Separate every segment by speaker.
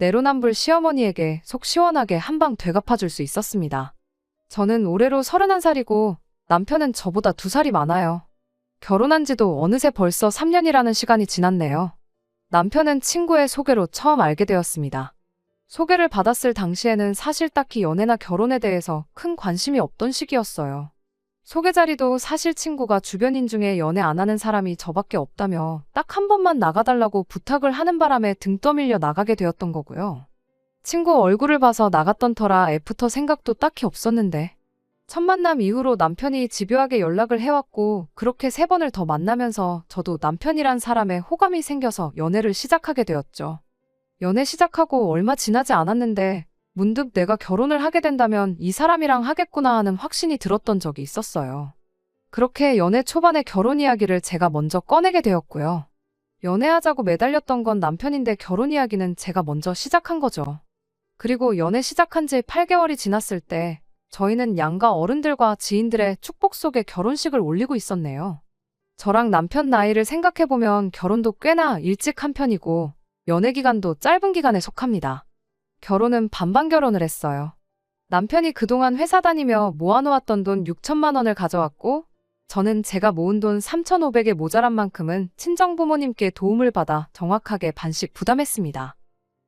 Speaker 1: 내로남불 시어머니에게 속 시원하게 한 방 되갚아줄 수 있었습니다. 저는 올해로 31살이고 남편은 저보다 2살이 많아요. 결혼한 지도 어느새 벌써 3년이라는 시간이 지났네요. 남편은 친구의 소개로 처음 알게 되었습니다. 소개를 받았을 당시에는 사실 딱히 연애나 결혼에 대해서 큰 관심이 없던 시기였어요. 소개 자리도 사실 친구가 주변인 중에 연애 안 하는 사람이 저밖에 없다며 딱 한 번만 나가달라고 부탁을 하는 바람에 등 떠밀려 나가게 되었던 거고요. 친구 얼굴을 봐서 나갔던 터라 애프터 생각도 딱히 없었는데 첫 만남 이후로 남편이 집요하게 연락을 해왔고 그렇게 3번을 더 만나면서 저도 남편이란 사람에 호감이 생겨서 연애를 시작하게 되었죠. 연애 시작하고 얼마 지나지 않았는데 문득 내가 결혼을 하게 된다면 이 사람이랑 하겠구나 하는 확신이 들었던 적이 있었어요. 그렇게 연애 초반에 결혼 이야기를 제가 먼저 꺼내게 되었고요. 연애하자고 매달렸던 건 남편인데 결혼 이야기는 제가 먼저 시작한 거죠. 그리고 연애 시작한 지 8개월이 지났을 때 저희는 양가 어른들과 지인들의 축복 속에 결혼식을 올리고 있었네요. 저랑 남편 나이를 생각해보면 결혼도 꽤나 일찍 한 편이고 연애 기간도 짧은 기간에 속합니다. 결혼은 반반 결혼을 했어요. 남편이 그동안 회사 다니며 모아놓았던 돈 6천만 원을 가져왔고 저는 제가 모은 돈 3,500에 모자란 만큼은 친정부모님께 도움을 받아 정확하게 반씩 부담했습니다.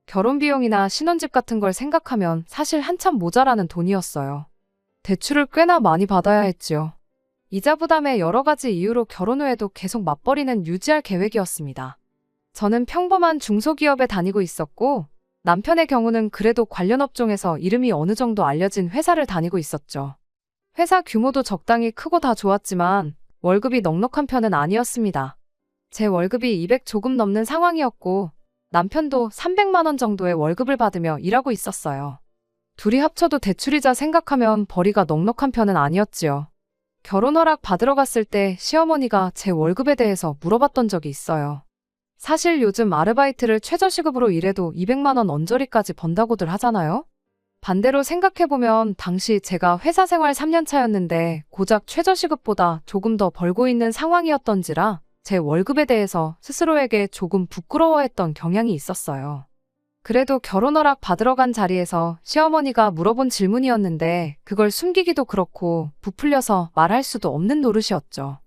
Speaker 1: 결혼 비용이나 신혼집 같은 걸 생각하면 사실 한참 모자라는 돈이었어요. 대출을 꽤나 많이 받아야 했지요. 이자 부담에 여러 가지 이유로 결혼 후에도 계속 맞벌이는 유지할 계획이었습니다. 저는 평범한 중소기업에 다니고 있었고 남편의 경우는 그래도 관련 업종에서 이름이 어느 정도 알려진 회사를 다니고 있었죠. 회사 규모도 적당히 크고 다 좋았지만 월급이 넉넉한 편은 아니었습니다. 제 월급이 200 조금 넘는 상황이었고 남편도 300만 원 정도의 월급을 받으며 일하고 있었어요. 둘이 합쳐도 대출이자 생각하면 벌이가 넉넉한 편은 아니었지요. 결혼 허락 받으러 갔을 때 시어머니가 제 월급에 대해서 물어봤던 적이 있어요. 사실 요즘 아르바이트를 최저시급으로 일해도 200만 원 언저리까지 번다고들 하잖아요? 반대로 생각해보면 당시 제가 회사 생활 3년 차였는데 고작 최저시급보다 조금 더 벌고 있는 상황이었던지라 제 월급에 대해서 스스로에게 조금 부끄러워했던 경향이 있었어요. 그래도 결혼 허락 받으러 간 자리에서 시어머니가 물어본 질문이었는데 그걸 숨기기도 그렇고 부풀려서 말할 수도 없는 노릇이었죠.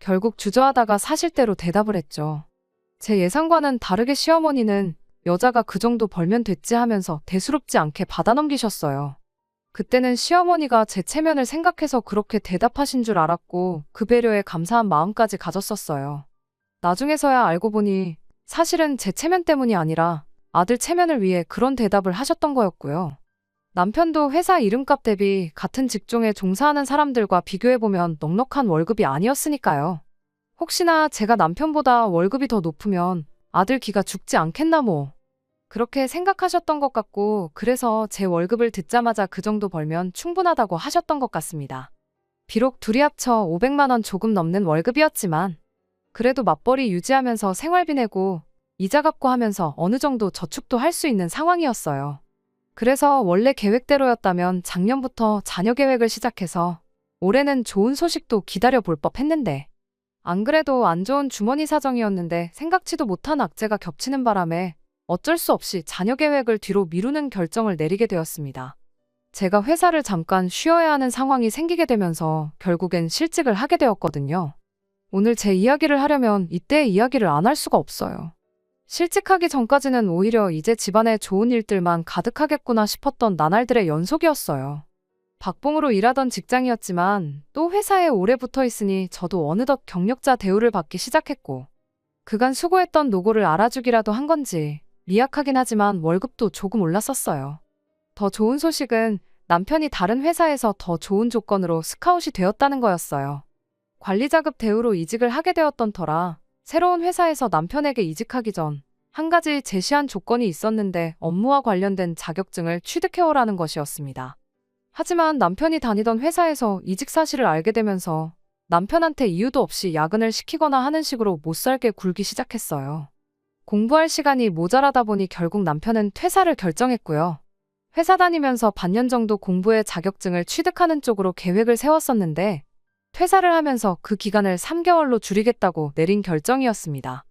Speaker 1: 결국 주저하다가 사실대로 대답을 했죠. 제 예상과는 다르게 시어머니는 여자가 그 정도 벌면 됐지 하면서 대수롭지 않게 받아넘기셨어요. 그때는 시어머니가 제 체면을 생각해서 그렇게 대답하신 줄 알았고 그 배려에 감사한 마음까지 가졌었어요. 나중에서야 알고 보니 사실은 제 체면 때문이 아니라 아들 체면을 위해 그런 대답을 하셨던 거였고요. 남편도 회사 이름값 대비 같은 직종에 종사하는 사람들과 비교해보면 넉넉한 월급이 아니었으니까요. 혹시나 제가 남편보다 월급이 더 높으면 아들 기가 죽지 않겠나 뭐. 그렇게 생각하셨던 것 같고 그래서 제 월급을 듣자마자 그 정도 벌면 충분하다고 하셨던 것 같습니다. 비록 둘이 합쳐 500만 원 조금 넘는 월급이었지만 그래도 맞벌이 유지하면서 생활비 내고 이자 갚고 하면서 어느 정도 저축도 할 수 있는 상황이었어요. 그래서 원래 계획대로였다면 작년부터 자녀 계획을 시작해서 올해는 좋은 소식도 기다려 볼 법했는데 안 그래도 안 좋은 주머니 사정이었는데 생각지도 못한 악재가 겹치는 바람에 어쩔 수 없이 자녀 계획을 뒤로 미루는 결정을 내리게 되었습니다. 제가 회사를 잠깐 쉬어야 하는 상황이 생기게 되면서 결국엔 실직을 하게 되었거든요. 오늘 제 이야기를 하려면 이때의 이야기를 안 할 수가 없어요. 실직하기 전까지는 오히려 이제 집안에 좋은 일들만 가득하겠구나 싶었던 나날들의 연속이었어요. 박봉으로 일하던 직장이었지만 또 회사에 오래 붙어 있으니 저도 어느덧 경력자 대우를 받기 시작했고 그간 수고했던 노고를 알아주기라도 한 건지 미약하긴 하지만 월급도 조금 올랐었어요. 더 좋은 소식은 남편이 다른 회사에서 더 좋은 조건으로 스카웃이 되었다는 거였어요. 관리자급 대우로 이직을 하게 되었던 터라 새로운 회사에서 남편에게 이직하기 전 한 가지 제시한 조건이 있었는데 업무와 관련된 자격증을 취득해오라는 것이었습니다. 하지만 남편이 다니던 회사에서 이직 사실을 알게 되면서 남편한테 이유도 없이 야근을 시키거나 하는 식으로 못살게 굴기 시작했어요. 공부할 시간이 모자라다 보니 결국 남편은 퇴사를 결정했고요. 회사 다니면서 반년 정도 공부해 자격증을 취득하는 쪽으로 계획을 세웠었는데 퇴사를 하면서 그 기간을 3개월로 줄이겠다고 내린 결정이었습니다.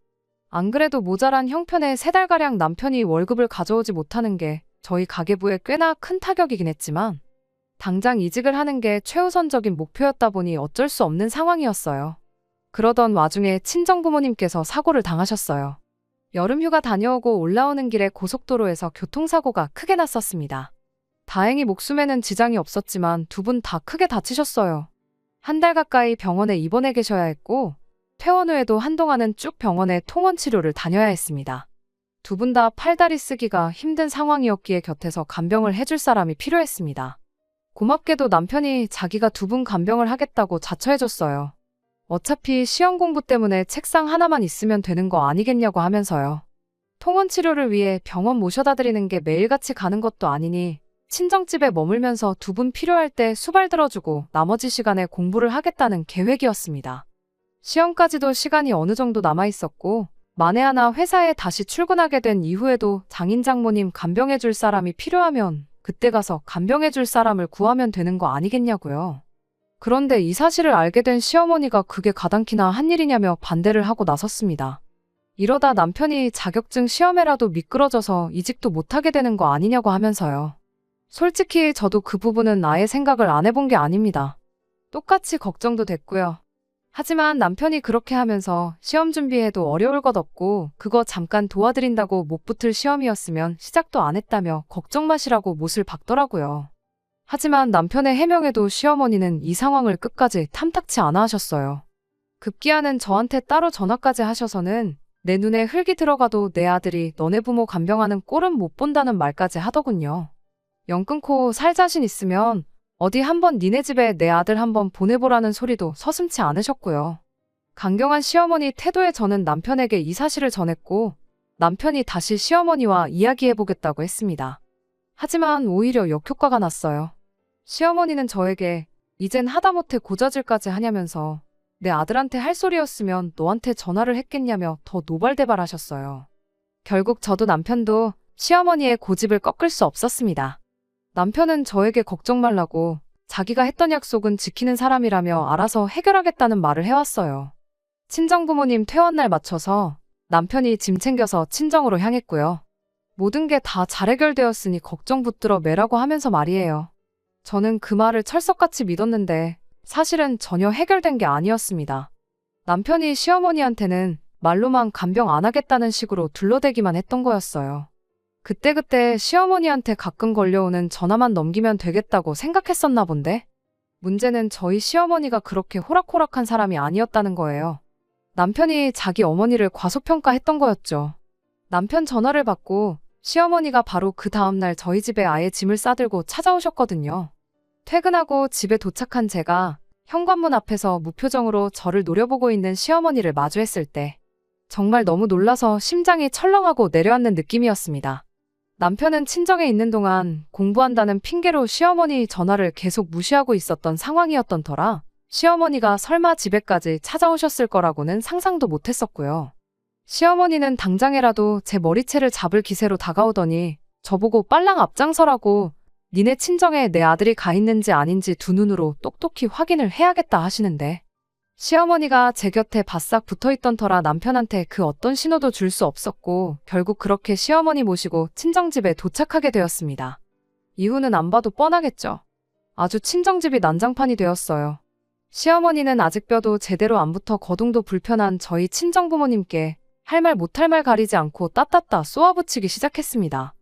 Speaker 1: 안 그래도 모자란 형편에 3달가량 남편이 월급을 가져오지 못하는 게 저희 가계부에 꽤나 큰 타격이긴 했지만 당장 이직을 하는 게 최우선적인 목표였다 보니 어쩔 수 없는 상황이었어요. 그러던 와중에 친정부모님께서 사고를 당하셨어요. 여름휴가 다녀오고 올라오는 길에 고속도로에서 교통사고가 크게 났었습니다. 다행히 목숨에는 지장이 없었지만 두 분 다 크게 다치셨어요. 1달 가까이 병원에 입원해 계셔야 했고 퇴원 후에도 한동안은 쭉 병원에 통원 치료를 다녀야 했습니다. 두 분 다 팔다리 쓰기가 힘든 상황이었기에 곁에서 간병을 해줄 사람이 필요했습니다. 고맙게도 남편이 자기가 두 분 간병을 하겠다고 자처해줬어요. 어차피 시험 공부 때문에 책상 하나만 있으면 되는 거 아니겠냐고 하면서요. 통원 치료를 위해 병원 모셔다 드리는 게 매일같이 가는 것도 아니니 친정집에 머물면서 두 분 필요할 때 수발 들어주고 나머지 시간에 공부를 하겠다는 계획이었습니다. 시험까지도 시간이 어느 정도 남아있었고 만에 하나 회사에 다시 출근하게 된 이후에도 장인 장모님 간병해줄 사람이 필요하면 그때 가서 간병해줄 사람을 구하면 되는 거 아니겠냐고요. 그런데 이 사실을 알게 된 시어머니가 그게 가당키나 한 일이냐며 반대를 하고 나섰습니다. 이러다 남편이 자격증 시험에라도 미끄러져서 이직도 못하게 되는 거 아니냐고 하면서요. 솔직히 저도 그 부분은 아예 생각을 안 해본 게 아닙니다. 똑같이 걱정도 됐고요. 하지만 남편이 그렇게 하면서 시험 준비해도 어려울 것 없고 그거 잠깐 도와드린다고 못 붙을 시험이었으면 시작도 안 했다며 걱정 마시라고 못을 박더라고요. 하지만 남편의 해명에도 시어머니는 이 상황을 끝까지 탐탁치 않아 하셨어요. 급기야는 저한테 따로 전화까지 하셔서는 내 눈에 흙이 들어가도 내 아들이 너네 부모 간병하는 꼴은 못 본다는 말까지 하더군요. 영 끊고 살 자신 있으면 어디 한번 니네 집에 내 아들 한번 보내보라는 소리도 서슴지 않으셨고요. 강경한 시어머니 태도에 저는 남편에게 이 사실을 전했고 남편이 다시 시어머니와 이야기해보겠다고 했습니다. 하지만 오히려 역효과가 났어요. 시어머니는 저에게 이젠 하다못해 고자질까지 하냐면서 내 아들한테 할 소리였으면 너한테 전화를 했겠냐며 더 노발대발하셨어요. 결국 저도 남편도 시어머니의 고집을 꺾을 수 없었습니다. 남편은 저에게 걱정 말라고 자기가 했던 약속은 지키는 사람이라며 알아서 해결하겠다는 말을 해왔어요. 친정부모님 퇴원날 맞춰서 남편이 짐 챙겨서 친정으로 향했고요. 모든 게 다 잘 해결되었으니 걱정 붙들어 매라고 하면서 말이에요. 저는 그 말을 철석같이 믿었는데 사실은 전혀 해결된 게 아니었습니다. 남편이 시어머니한테는 말로만 간병 안 하겠다는 식으로 둘러대기만 했던 거였어요. 그때그때 시어머니한테 가끔 걸려오는 전화만 넘기면 되겠다고 생각했었나 본데? 문제는 저희 시어머니가 그렇게 호락호락한 사람이 아니었다는 거예요. 남편이 자기 어머니를 과소평가했던 거였죠. 남편 전화를 받고 시어머니가 바로 그 다음날 저희 집에 아예 짐을 싸들고 찾아오셨거든요. 퇴근하고 집에 도착한 제가 현관문 앞에서 무표정으로 저를 노려보고 있는 시어머니를 마주했을 때 정말 너무 놀라서 심장이 철렁하고 내려앉는 느낌이었습니다. 남편은 친정에 있는 동안 공부한다는 핑계로 시어머니 전화를 계속 무시하고 있었던 상황이었던 터라 시어머니가 설마 집에까지 찾아오셨을 거라고는 상상도 못했었고요. 시어머니는 당장에라도 제 머리채를 잡을 기세로 다가오더니 저보고 빨랑 앞장서라고 니네 친정에 내 아들이 가 있는지 아닌지 두 눈으로 똑똑히 확인을 해야겠다 하시는데 시어머니가 제 곁에 바싹 붙어있던 터라 남편한테 그 어떤 신호도 줄 수 없었고 결국 그렇게 시어머니 모시고 친정집에 도착하게 되었습니다. 이유는 안 봐도 뻔하겠죠. 아주 친정집이 난장판이 되었어요. 시어머니는 아직 뼈도 제대로 안 붙어 거동도 불편한 저희 친정부모님께 할 말 못할 말 가리지 않고 따따따 쏘아붙이기 시작했습니다.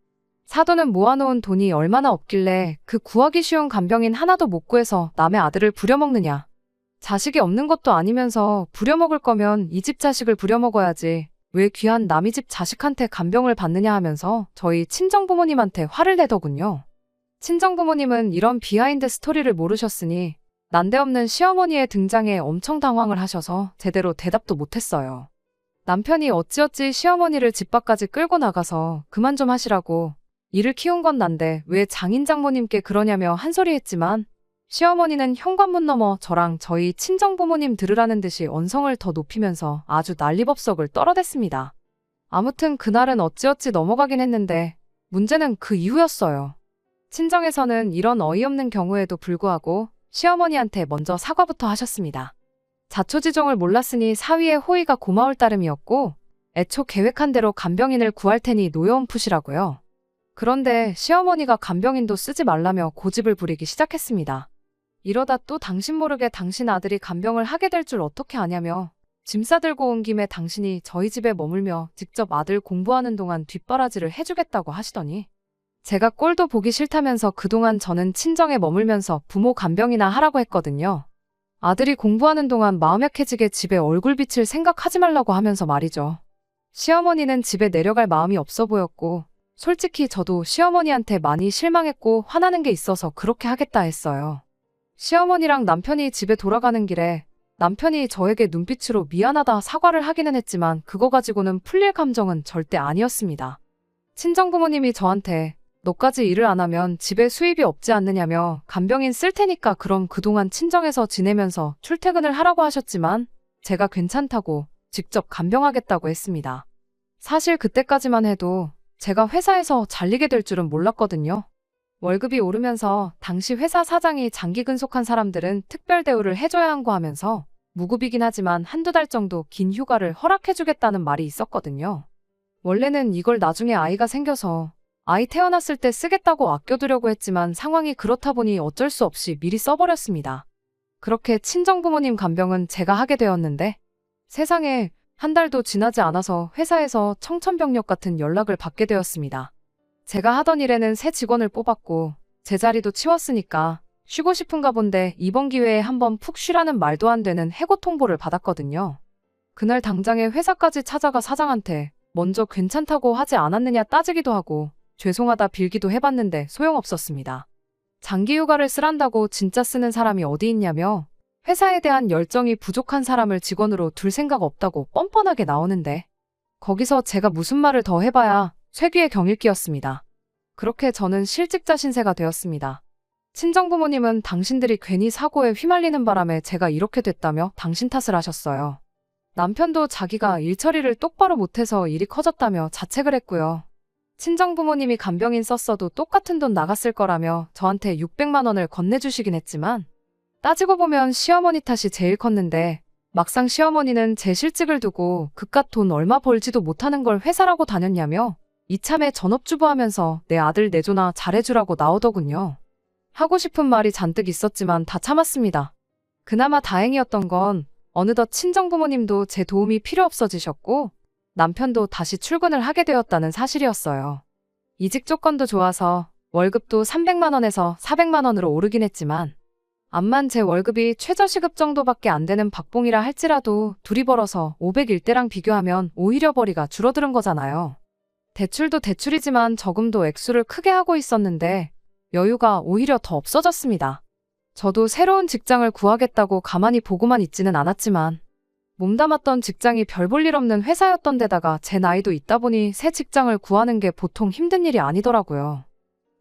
Speaker 1: 사돈은 모아놓은 돈이 얼마나 없길래 그 구하기 쉬운 간병인 하나도 못 구해서 남의 아들을 부려먹느냐. 자식이 없는 것도 아니면서 부려먹을 거면 이 집 자식을 부려먹어야지 왜 귀한 남의 집 자식한테 간병을 받느냐 하면서 저희 친정부모님한테 화를 내더군요. 친정부모님은 이런 비하인드 스토리를 모르셨으니 난데없는 시어머니의 등장에 엄청 당황을 하셔서 제대로 대답도 못했어요. 남편이 어찌어찌 시어머니를 집 밖까지 끌고 나가서 그만 좀 하시라고 이를 키운 건 난데 왜 장인 장모님께 그러냐며 한 소리 했지만 시어머니는 현관문 너머 저랑 저희 친정부모님 들으라는 듯이 언성을 더 높이면서 아주 난리법석을 떨어댔습니다. 아무튼 그날은 어찌어찌 넘어가긴 했는데 문제는 그 이후였어요. 친정에서는 이런 어이없는 경우에도 불구하고 시어머니한테 먼저 사과부터 하셨습니다. 자초지종을 몰랐으니 사위의 호의가 고마울 따름이었고 애초 계획한 대로 간병인을 구할 테니 노여움 푸시라고요. 그런데 시어머니가 간병인도 쓰지 말라며 고집을 부리기 시작했습니다. 이러다 또 당신 모르게 당신 아들이 간병을 하게 될 줄 어떻게 아냐며 짐 싸들고 온 김에 당신이 저희 집에 머물며 직접 아들 공부하는 동안 뒷바라지를 해주겠다고 하시더니 제가 꼴도 보기 싫다면서 그동안 저는 친정에 머물면서 부모 간병이나 하라고 했거든요. 아들이 공부하는 동안 마음 약해지게 집에 얼굴 비칠 생각하지 말라고 하면서 말이죠. 시어머니는 집에 내려갈 마음이 없어 보였고 솔직히 저도 시어머니한테 많이 실망했고 화나는 게 있어서 그렇게 하겠다 했어요. 시어머니랑 남편이 집에 돌아가는 길에 남편이 저에게 눈빛으로 미안하다 사과를 하기는 했지만 그거 가지고는 풀릴 감정은 절대 아니었습니다. 친정부모님이 저한테 너까지 일을 안 하면 집에 수입이 없지 않느냐며 간병인 쓸 테니까 그럼 그동안 친정에서 지내면서 출퇴근을 하라고 하셨지만 제가 괜찮다고 직접 간병하겠다고 했습니다. 사실 그때까지만 해도 제가 회사에서 잘리게 될 줄은 몰랐거든요. 월급이 오르면서 당시 회사 사장이 장기 근속한 사람들은 특별 대우를 해줘야 한고 하면서 무급이긴 하지만 한두 달 정도 긴 휴가를 허락해주겠다는 말이 있었거든요. 원래는 이걸 나중에 아이가 생겨서 아이 태어났을 때 쓰겠다고 아껴두려고 했지만 상황이 그렇다 보니 어쩔 수 없이 미리 써버렸습니다. 그렇게 친정부모님 간병은 제가 하게 되었는데 세상에 한 달도 지나지 않아서 회사에서 청천벽력 같은 연락을 받게 되었습니다. 제가 하던 일에는 새 직원을 뽑았고 제 자리도 치웠으니까 쉬고 싶은가 본데 이번 기회에 한번 푹 쉬라는 말도 안 되는 해고 통보를 받았거든요. 그날 당장에 회사까지 찾아가 사장한테 먼저 괜찮다고 하지 않았느냐 따지기도 하고 죄송하다 빌기도 해봤는데 소용없었습니다. 장기 휴가를 쓰란다고 진짜 쓰는 사람이 어디 있냐며 회사에 대한 열정이 부족한 사람을 직원으로 둘 생각 없다고 뻔뻔하게 나오는데 거기서 제가 무슨 말을 더 해봐야 쇠귀의 경일기였습니다. 그렇게 저는 실직자 신세가 되었습니다. 친정부모님은 당신들이 괜히 사고에 휘말리는 바람에 제가 이렇게 됐다며 당신 탓을 하셨어요. 남편도 자기가 일 처리를 똑바로 못해서 일이 커졌다며 자책을 했고요. 친정부모님이 간병인 썼어도 똑같은 돈 나갔을 거라며 저한테 600만 원을 건네주시긴 했지만 따지고 보면 시어머니 탓이 제일 컸는데 막상 시어머니는 제 실직을 두고 그깟 돈 얼마 벌지도 못하는 걸 회사라고 다녔냐며 이참에 전업주부 하면서 내 아들 내조나 잘해주라고 나오더군요. 하고 싶은 말이 잔뜩 있었지만 다 참았습니다. 그나마 다행이었던 건 어느덧 친정부모님도 제 도움이 필요 없어지셨고 남편도 다시 출근을 하게 되었다는 사실이었어요. 이직 조건도 좋아서 월급도 300만 원에서 400만 원으로 오르긴 했지만 암만 제 월급이 최저시급 정도밖에 안 되는 박봉이라 할지라도 둘이 벌어서 501대랑 비교하면 오히려 벌이가 줄어드는 거잖아요. 대출도 대출이지만 저금도 액수를 크게 하고 있었는데 여유가 오히려 더 없어졌습니다. 저도 새로운 직장을 구하겠다고 가만히 보고만 있지는 않았지만 몸담았던 직장이 별 볼 일 없는 회사였던 데다가 제 나이도 있다 보니 새 직장을 구하는 게 보통 힘든 일이 아니더라고요.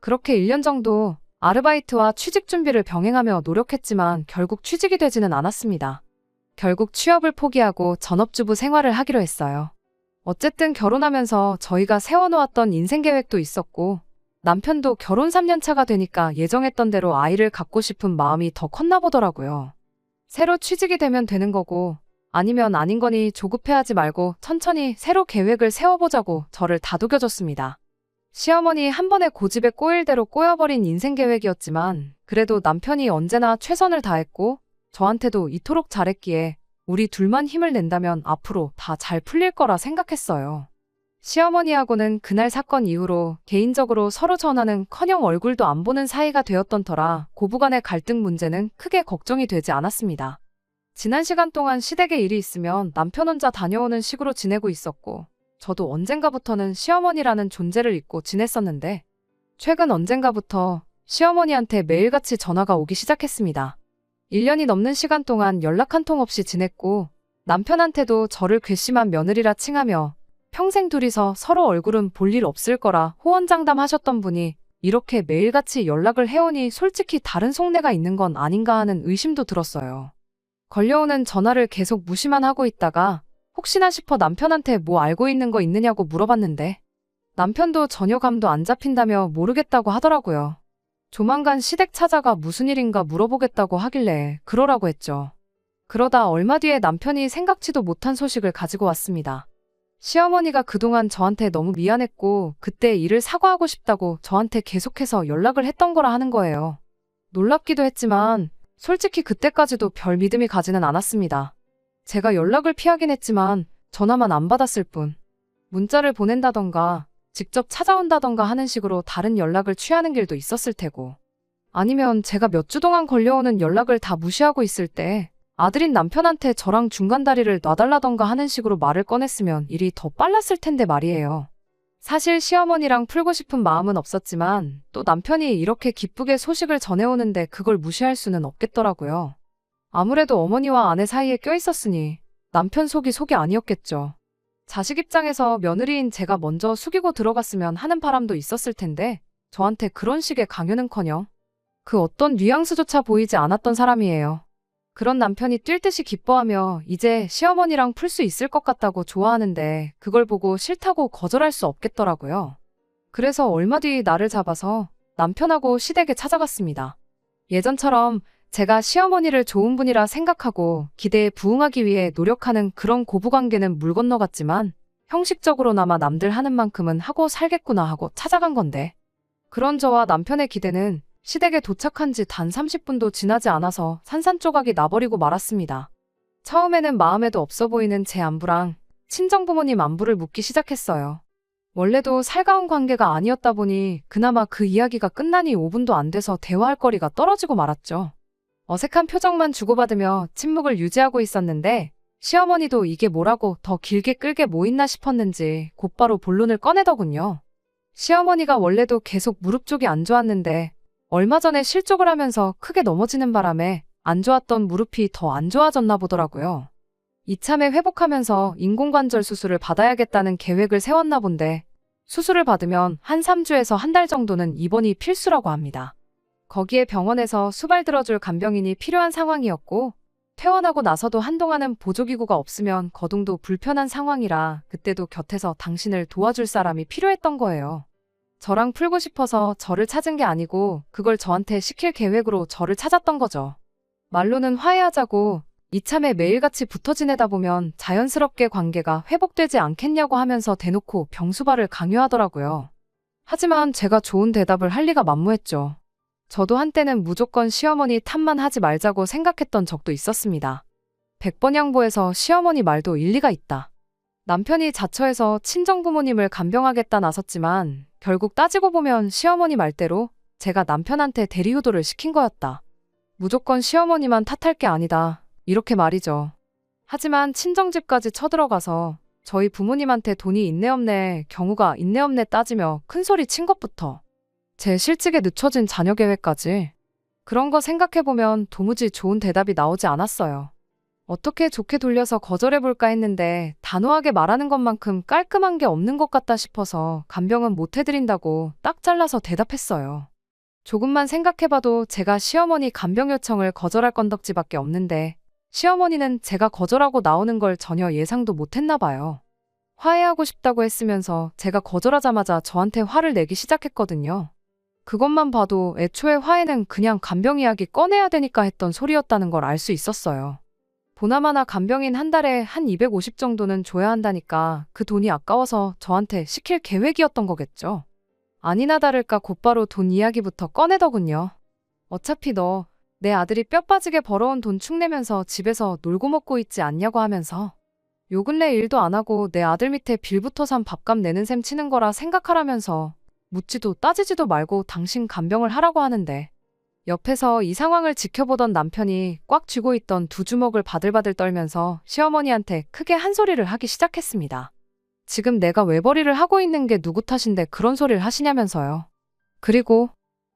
Speaker 1: 그렇게 1년 정도 아르바이트와 취직 준비를 병행하며 노력했지만 결국 취직이 되지는 않았습니다. 결국 취업을 포기하고 전업주부 생활을 하기로 했어요. 어쨌든 결혼하면서 저희가 세워놓았던 인생 계획도 있었고 남편도 결혼 3년 차가 되니까 예정했던 대로 아이를 갖고 싶은 마음이 더 컸나 보더라고요. 새로 취직이 되면 되는 거고 아니면 아닌 거니 조급해하지 말고 천천히 새로 계획을 세워보자고 저를 다독여줬습니다. 시어머니 한 번에 고집에 꼬일 대로 꼬여버린 인생 계획이었지만 그래도 남편이 언제나 최선을 다했고 저한테도 이토록 잘했기에 우리 둘만 힘을 낸다면 앞으로 다 잘 풀릴 거라 생각했어요. 시어머니하고는 그날 사건 이후로 개인적으로 서로 전화는커녕 얼굴도 안 보는 사이가 되었던 터라 고부간의 갈등 문제는 크게 걱정이 되지 않았습니다. 지난 시간 동안 시댁에 일이 있으면 남편 혼자 다녀오는 식으로 지내고 있었고 저도 언젠가부터는 시어머니라는 존재를 잊고 지냈었는데 최근 언젠가부터 시어머니한테 매일같이 전화가 오기 시작했습니다. 1년이 넘는 시간 동안 연락 한 통 없이 지냈고 남편한테도 저를 괘씸한 며느리라 칭하며 평생 둘이서 서로 얼굴은 볼 일 없을 거라 호언장담하셨던 분이 이렇게 매일같이 연락을 해오니 솔직히 다른 속내가 있는 건 아닌가 하는 의심도 들었어요. 걸려오는 전화를 계속 무시만 하고 있다가 혹시나 싶어 남편한테 뭐 알고 있는 거 있느냐고 물어봤는데 남편도 전혀 감도 안 잡힌다며 모르겠다고 하더라고요. 조만간 시댁 찾아가 무슨 일인가 물어보겠다고 하길래 그러라고 했죠. 그러다 얼마 뒤에 남편이 생각지도 못한 소식을 가지고 왔습니다. 시어머니가 그동안 저한테 너무 미안했고 그때 일을 사과하고 싶다고 저한테 계속해서 연락을 했던 거라 하는 거예요. 놀랍기도 했지만 솔직히 그때까지도 별 믿음이 가지는 않았습니다. 제가 연락을 피하긴 했지만 전화만 안 받았을 뿐. 문자를 보낸다던가 직접 찾아온다던가 하는 식으로 다른 연락을 취하는 길도 있었을 테고. 아니면 제가 몇 주 동안 걸려오는 연락을 다 무시하고 있을 때 아들인 남편한테 저랑 중간다리를 놔달라던가 하는 식으로 말을 꺼냈으면 일이 더 빨랐을 텐데 말이에요. 사실 시어머니랑 풀고 싶은 마음은 없었지만 또 남편이 이렇게 기쁘게 소식을 전해오는데 그걸 무시할 수는 없겠더라고요. 아무래도 어머니와 아내 사이에 껴있었으니 남편 속이 속이 아니었겠죠. 자식 입장에서 며느리인 제가 먼저 숙이고 들어갔으면 하는 바람도 있었을 텐데 저한테 그런 식의 강요는커녕 그 어떤 뉘앙스조차 보이지 않았던 사람이에요. 그런 남편이 뛸 듯이 기뻐하며 이제 시어머니랑 풀 수 있을 것 같다고 좋아하는데 그걸 보고 싫다고 거절할 수 없겠더라고요. 그래서 얼마 뒤 나를 잡아서 남편하고 시댁에 찾아갔습니다. 예전처럼 제가 시어머니를 좋은 분이라 생각하고 기대에 부응하기 위해 노력하는 그런 고부관계는 물 건너갔지만 형식적으로나마 남들 하는 만큼은 하고 살겠구나 하고 찾아간 건데 그런 저와 남편의 기대는 시댁에 도착한 지 단 30분도 지나지 않아서 산산조각이 나버리고 말았습니다. 처음에는 마음에도 없어 보이는 제 안부랑 친정부모님 안부를 묻기 시작했어요. 원래도 살가운 관계가 아니었다 보니 그나마 그 이야기가 끝나니 5분도 안 돼서 대화할 거리가 떨어지고 말았죠. 어색한 표정만 주고받으며 침묵을 유지하고 있었는데 시어머니도 이게 뭐라고 더 길게 끌게 뭐 있나 싶었는지 곧바로 본론을 꺼내더군요. 시어머니가 원래도 계속 무릎 쪽이 안 좋았는데 얼마 전에 실족을 하면서 크게 넘어지는 바람에 안 좋았던 무릎이 더 안 좋아졌나 보더라고요. 이참에 회복하면서 인공관절 수술을 받아야겠다는 계획을 세웠나 본데 수술을 받으면 한 3주에서 한 달 정도는 입원이 필수라고 합니다. 거기에 병원에서 수발 들어줄 간병인이 필요한 상황이었고 퇴원하고 나서도 한동안은 보조기구가 없으면 거동도 불편한 상황이라 그때도 곁에서 당신을 도와줄 사람이 필요했던 거예요. 저랑 풀고 싶어서 저를 찾은 게 아니고 그걸 저한테 시킬 계획으로 저를 찾았던 거죠. 말로는 화해하자고 이참에 매일같이 붙어 지내다 보면 자연스럽게 관계가 회복되지 않겠냐고 하면서 대놓고 병수발을 강요하더라고요. 하지만 제가 좋은 대답을 할 리가 만무했죠. 저도 한때는 무조건 시어머니 탓만 하지 말자고 생각했던 적도 있었습니다. 100번 양보해서 시어머니 말도 일리가 있다. 남편이 자처해서 친정부모님을 간병하겠다 나섰지만 결국 따지고 보면 시어머니 말대로 제가 남편한테 대리효도를 시킨 거였다. 무조건 시어머니만 탓할 게 아니다. 이렇게 말이죠. 하지만 친정집까지 쳐들어가서 저희 부모님한테 돈이 있네 없네 경우가 있네 없네 따지며 큰소리 친 것부터 제 실직에 늦춰진 자녀 계획까지 그런 거 생각해보면 도무지 좋은 대답이 나오지 않았어요. 어떻게 좋게 돌려서 거절해볼까 했는데 단호하게 말하는 것만큼 깔끔한 게 없는 것 같다 싶어서 간병은 못 해드린다고 딱 잘라서 대답했어요. 조금만 생각해봐도 제가 시어머니 간병 요청을 거절할 건덕지밖에 없는데 시어머니는 제가 거절하고 나오는 걸 전혀 예상도 못했나 봐요. 화해하고 싶다고 했으면서 제가 거절하자마자 저한테 화를 내기 시작했거든요. 그것만 봐도 애초에 화해는 그냥 간병 이야기 꺼내야 되니까 했던 소리였다는 걸 알 수 있었어요. 보나마나 간병인 한 달에 한 250 정도는 줘야 한다니까 그 돈이 아까워서 저한테 시킬 계획이었던 거겠죠. 아니나 다를까 곧바로 돈 이야기부터 꺼내더군요. 어차피 너 내 아들이 뼈 빠지게 벌어온 돈 축내면서 집에서 놀고 먹고 있지 않냐고 하면서 요 근래 일도 안 하고 내 아들 밑에 빌부터 산 밥값 내는 셈 치는 거라 생각하라면서 묻지도 따지지도 말고 당신 간병을 하라고 하는데 옆에서 이 상황을 지켜보던 남편이 꽉 쥐고 있던 두 주먹을 바들바들 떨면서 시어머니한테 크게 한 소리를 하기 시작했습니다. 지금 내가 외벌이를 하고 있는 게 누구 탓인데 그런 소리를 하시냐면서요. 그리고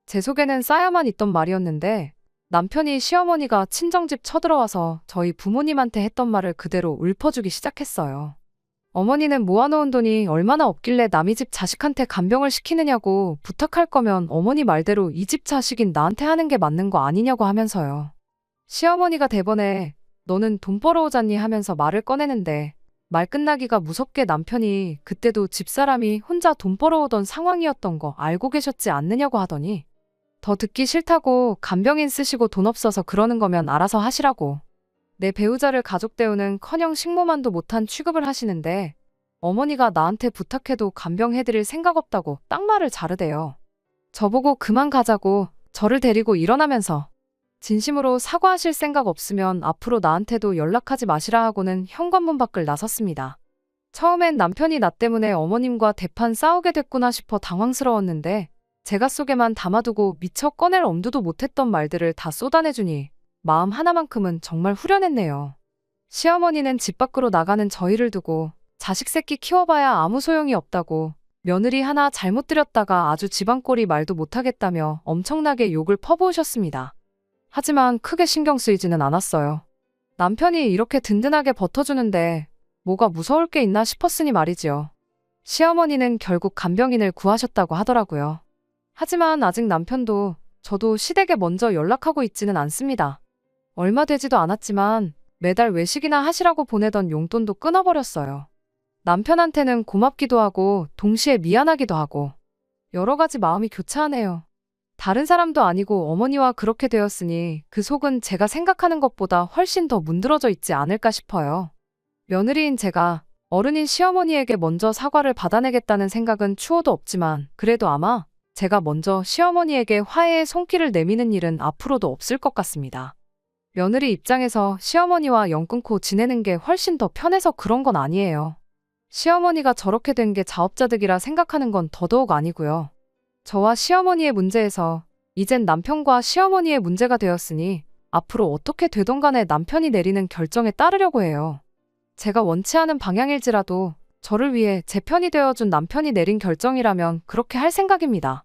Speaker 1: 제 속에는 쌓여만 있던 말이었는데 남편이 시어머니가 친정집 쳐들어와서 저희 부모님한테 했던 말을 그대로 읊어주기 시작했어요. 어머니는 모아놓은 돈이 얼마나 없길래 남의 집 자식한테 간병을 시키느냐고 부탁할 거면 어머니 말대로 이 집 자식인 나한테 하는 게 맞는 거 아니냐고 하면서요. 시어머니가 대번에 너는 돈 벌어오잖니 하면서 말을 꺼내는데 말 끝나기가 무섭게 남편이 그때도 집사람이 혼자 돈 벌어오던 상황이었던 거 알고 계셨지 않느냐고 하더니 더 듣기 싫다고 간병인 쓰시고 돈 없어서 그러는 거면 알아서 하시라고. 내 배우자를 가족 대우는커녕 식모만도 못한 취급을 하시는데 어머니가 나한테 부탁해도 간병해드릴 생각 없다고 딱 말을 자르대요. 저보고 그만 가자고 저를 데리고 일어나면서 진심으로 사과하실 생각 없으면 앞으로 나한테도 연락하지 마시라 하고는 현관문 밖을 나섰습니다. 처음엔 남편이 나 때문에 어머님과 대판 싸우게 됐구나 싶어 당황스러웠는데 제가 속에만 담아두고 미처 꺼낼 엄두도 못했던 말들을 다 쏟아내주니 마음 하나만큼은 정말 후련했네요. 시어머니는 집 밖으로 나가는 저희를 두고 자식 새끼 키워봐야 아무 소용이 없다고 며느리 하나 잘못 들였다가 아주 집안꼴이 말도 못하겠다며 엄청나게 욕을 퍼부으셨습니다. 하지만 크게 신경 쓰이지는 않았어요. 남편이 이렇게 든든하게 버텨주는데 뭐가 무서울 게 있나 싶었으니 말이지요. 시어머니는 결국 간병인을 구하셨다고 하더라고요. 하지만 아직 남편도 저도 시댁에 먼저 연락하고 있지는 않습니다. 얼마 되지도 않았지만 매달 외식이나 하시라고 보내던 용돈도 끊어버렸어요. 남편한테는 고맙기도 하고 동시에 미안하기도 하고 여러 가지 마음이 교차하네요. 다른 사람도 아니고 어머니와 그렇게 되었으니 그 속은 제가 생각하는 것보다 훨씬 더 문드러져 있지 않을까 싶어요. 며느리인 제가 어른인 시어머니에게 먼저 사과를 받아내겠다는 생각은 추호도 없지만 그래도 아마 제가 먼저 시어머니에게 화해의 손길을 내미는 일은 앞으로도 없을 것 같습니다. 며느리 입장에서 시어머니와 연 끊고 지내는 게 훨씬 더 편해서 그런 건 아니에요. 시어머니가 저렇게 된 게 자업자득이라 생각하는 건 더더욱 아니고요. 저와 시어머니의 문제에서 이젠 남편과 시어머니의 문제가 되었으니 앞으로 어떻게 되던 간에 남편이 내리는 결정에 따르려고 해요. 제가 원치 않은 방향일지라도 저를 위해 제 편이 되어준 남편이 내린 결정이라면 그렇게 할 생각입니다.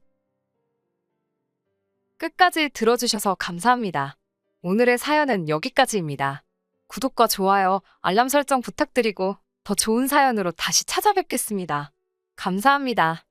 Speaker 1: 끝까지 들어주셔서 감사합니다. 오늘의 사연은 여기까지입니다. 구독과 좋아요, 알람 설정 부탁드리고 더 좋은 사연으로 다시 찾아뵙겠습니다. 감사합니다.